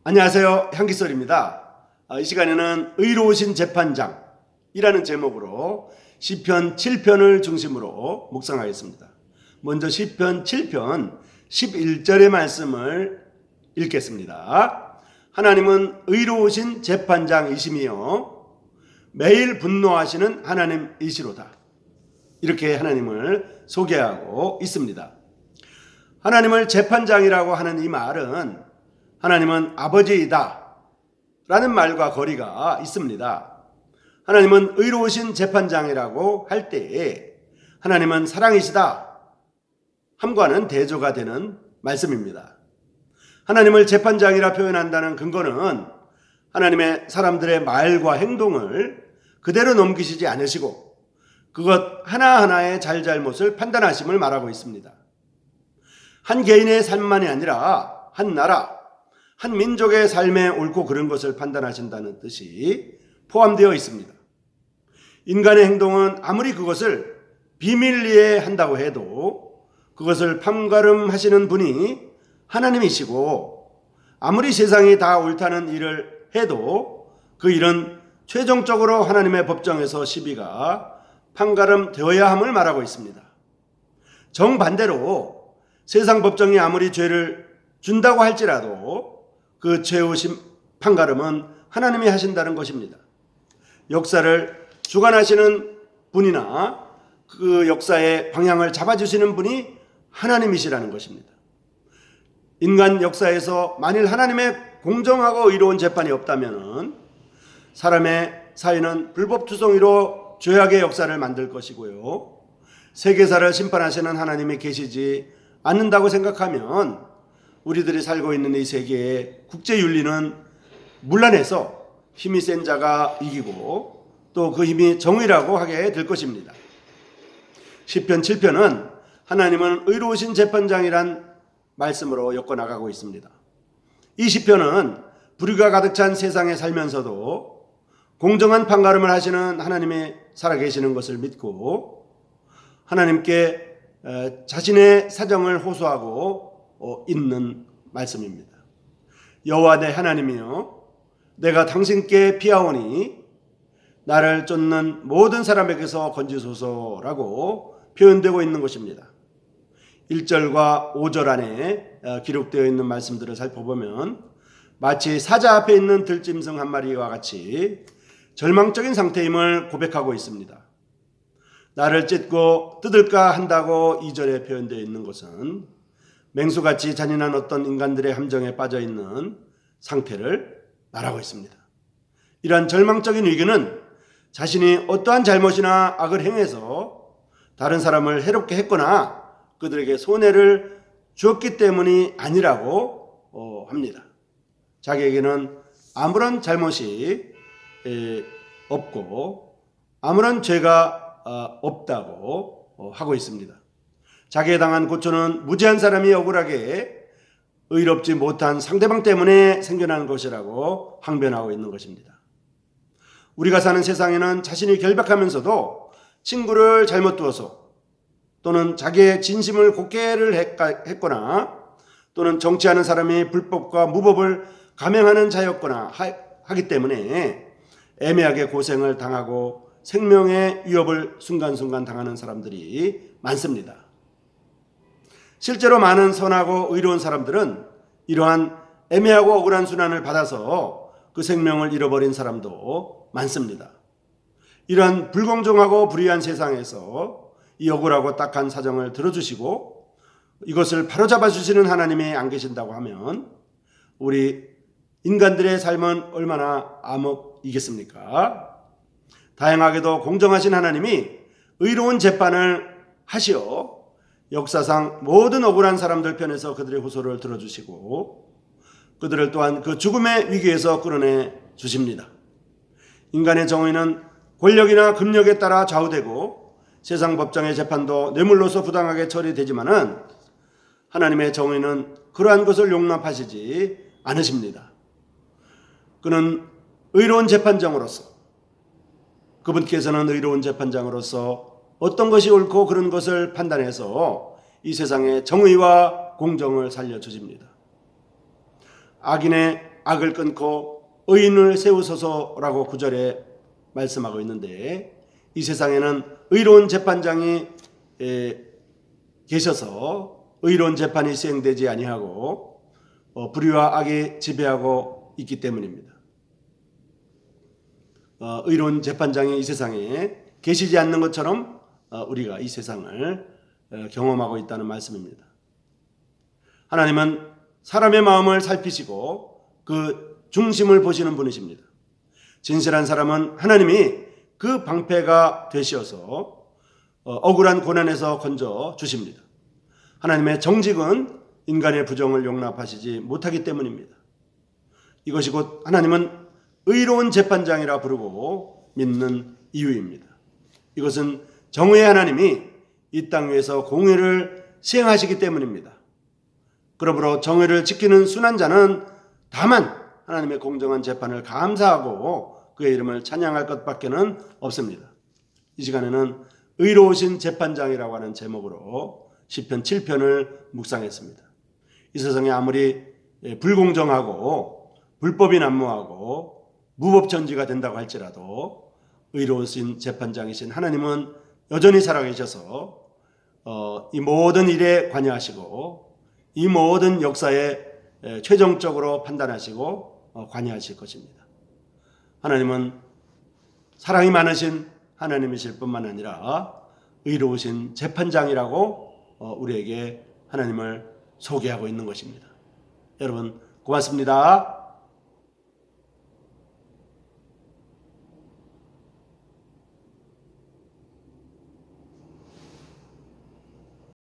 안녕하세요. 향기설입니다. 이 시간에는 의로우신 재판장이라는 제목으로 시편 7편을 중심으로 묵상하겠습니다. 먼저 시편 7편 11절의 말씀을 읽겠습니다. 하나님은 의로우신 재판장이시며 매일 분노하시는 하나님이시로다. 이렇게 하나님을 소개하고 있습니다. 하나님을 재판장이라고 하는 이 말은 하나님은 아버지이다 라는 말과 거리가 있습니다. 하나님은 의로우신 재판장이라고 할 때에 하나님은 사랑이시다 함과는 대조가 되는 말씀입니다. 하나님을 재판장이라 표현한다는 근거는 하나님의 사람들의 말과 행동을 그대로 넘기시지 않으시고 그것 하나하나의 잘잘못을 판단하심을 말하고 있습니다. 한 개인의 삶만이 아니라 한 나라, 한 민족의 삶에 옳고 그른 것을 판단하신다는 뜻이 포함되어 있습니다. 인간의 행동은 아무리 그것을 비밀리에 한다고 해도 그것을 판가름하시는 분이 하나님이시고 아무리 세상이 다 옳다는 일을 해도 그 일은 최종적으로 하나님의 법정에서 시비가 판가름되어야 함을 말하고 있습니다. 정반대로 세상 법정이 아무리 죄를 준다고 할지라도 그 최후 판가름은 하나님이 하신다는 것입니다. 역사를 주관하시는 분이나 그 역사의 방향을 잡아주시는 분이 하나님이시라는 것입니다. 인간 역사에서 만일 하나님의 공정하고 의로운 재판이 없다면 사람의 사이는 불법투성이로 죄악의 역사를 만들 것이고요. 세계사를 심판하시는 하나님이 계시지 않는다고 생각하면 우리들이 살고 있는 이 세계의 국제윤리는 문란해서 힘이 센 자가 이기고 또 그 힘이 정의라고 하게 될 것입니다. 시편 7편은 하나님은 의로우신 재판장이란 말씀으로 엮어나가고 있습니다. 이 시편은 불의가 가득 찬 세상에 살면서도 공정한 판가름을 하시는 하나님이 살아계시는 것을 믿고 하나님께 자신의 사정을 호소하고 있는 말씀입니다. 여호와 내 하나님이여, 내가 당신께 피하오니 나를 쫓는 모든 사람에게서 건지소서라고 표현되고 있는 것입니다. 1절과 5절 안에 기록되어 있는 말씀들을 살펴보면 마치 사자 앞에 있는 들짐승 한 마리와 같이 절망적인 상태임을 고백하고 있습니다. 나를 찢고 뜯을까 한다고 2절에 표현되어 있는 것은 맹수같이 잔인한 어떤 인간들의 함정에 빠져있는 상태를 말하고 있습니다. 이러한 절망적인 위기는 자신이 어떠한 잘못이나 악을 행해서 다른 사람을 해롭게 했거나 그들에게 손해를 주었기 때문이 아니라고 합니다. 자기에게는 아무런 잘못이 없고 아무런 죄가 없다고 하고 있습니다. 자기에 당한 고초는 무지한 사람이 억울하게 의롭지 못한 상대방 때문에 생겨난 것이라고 항변하고 있는 것입니다. 우리가 사는 세상에는 자신이 결박하면서도 친구를 잘못 두어서 또는 자기의 진심을 곡해를 했거나 또는 정치하는 사람이 불법과 무법을 감행하는 자였거나 하기 때문에 애매하게 고생을 당하고 생명의 위협을 순간순간 당하는 사람들이 많습니다. 실제로 많은 선하고 의로운 사람들은 이러한 애매하고 억울한 순환을 받아서 그 생명을 잃어버린 사람도 많습니다. 이러한 불공정하고 불의한 세상에서 이 억울하고 딱한 사정을 들어주시고 이것을 바로잡아 주시는 하나님이 안 계신다고 하면 우리 인간들의 삶은 얼마나 암흑이겠습니까? 다양하게도 공정하신 하나님이 의로운 재판을 하시어 역사상 모든 억울한 사람들 편에서 그들의 호소를 들어주시고 그들을 또한 그 죽음의 위기에서 끌어내 주십니다. 인간의 정의는 권력이나 금력에 따라 좌우되고 세상 법정의 재판도 뇌물로서 부당하게 처리되지만은 하나님의 정의는 그러한 것을 용납하시지 않으십니다. 그는 의로운 재판장으로서 그분께서는 의로운 재판장으로서 어떤 것이 옳고 그런 것을 판단해서 이 세상의 정의와 공정을 살려주십니다. 악인의 악을 끊고 의인을 세우소서라고 9절에 말씀하고 있는데, 이 세상에는 의로운 재판장이 계셔서 의로운 재판이 시행되지 아니하고 불의와 악이 지배하고 있기 때문입니다. 의로운 재판장이 이 세상에 계시지 않는 것처럼 우리가 이 세상을 경험하고 있다는 말씀입니다. 하나님은 사람의 마음을 살피시고 그 중심을 보시는 분이십니다. 진실한 사람은 하나님이 그 방패가 되시어서 억울한 고난에서 건져 주십니다. 하나님의 정직은 인간의 부정을 용납하시지 못하기 때문입니다. 이것이 곧 하나님은 의로운 재판장이라 부르고 믿는 이유입니다. 이것은 정의의 하나님이 이 땅 위에서 공의를 시행하시기 때문입니다. 그러므로 정의를 지키는 순한 자는 다만 하나님의 공정한 재판을 감사하고 그의 이름을 찬양할 것밖에는 없습니다. 이 시간에는 의로우신 재판장이라고 하는 제목으로 시편 7편을 묵상했습니다. 이 세상에 아무리 불공정하고 불법이 난무하고 무법천지가 된다고 할지라도 의로우신 재판장이신 하나님은 여전히 살아계셔서 이 모든 일에 관여하시고 이 모든 역사에 최종적으로 판단하시고 관여하실 것입니다. 하나님은 사랑이 많으신 하나님이실 뿐만 아니라 의로우신 재판장이라고 우리에게 하나님을 소개하고 있는 것입니다. 여러분 고맙습니다.